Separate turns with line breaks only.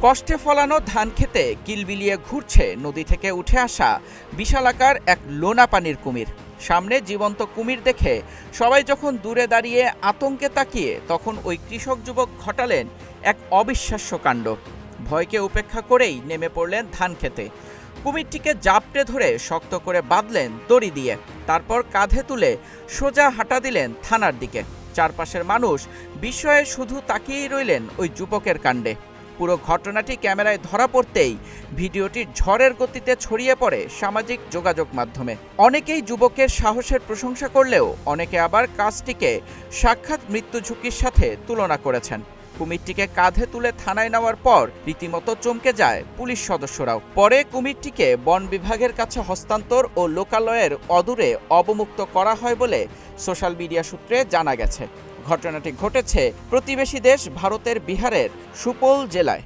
কষ্টে ফলানো ধান খেতে কিলবিলিয়ে ঘুরছে নদী থেকে উঠে আসা বিশালাকার এক লোনা পানির কুমির। সামনে জীবন্ত কুমির দেখে সবাই যখন দূরে দাঁড়িয়ে আতঙ্কে তাকিয়ে, তখন ওই কৃষক যুবক ঘটালেন এক অবিশ্বাস্য কাণ্ড। ভয়কে উপেক্ষা করেই নেমে পড়লেন ধান খেতে। কুমিরটিকে জাপটে ধরে শক্ত করে বাঁধলেন দড়ি দিয়ে, তারপর কাঁধে তুলে সোজা হাঁটা দিলেন থানার দিকে। চারপাশের মানুষ বিস্ময়ে শুধু তাকিয়েই রইলেন ওই যুবকের কাণ্ডে। পুরো ঘটনাটি ক্যামেরায় ধরা পড়তেই ভিডিওটি ঝড়ের গতিতে ছড়িয়ে পড়ে সামাজিক যোগাযোগ মাধ্যমে। অনেকেই যুবকের সাহসের প্রশংসা করলেও অনেকে আবার কাজটিকে সাক্ষাৎ মৃত্যু ঝুঁকির সাথে তুলনা করেছেন। কুমিরটিকে কাঁধে তুলে থানায় নেওয়ার পর রীতিমতো চমকে যায় পুলিশ সদস্যরাও। পরে কুমিরটিকে বন বিভাগের কাছে হস্তান্তর ও লোকালয়ের অদূরে অবমুক্ত করা হয় বলে সোশ্যাল মিডিয়া সূত্রে জানা গেছে। ঘটনাটি ঘটেছে প্রতিবেশী দেশ ভারতের বিহারের সুপৌল জেলায়।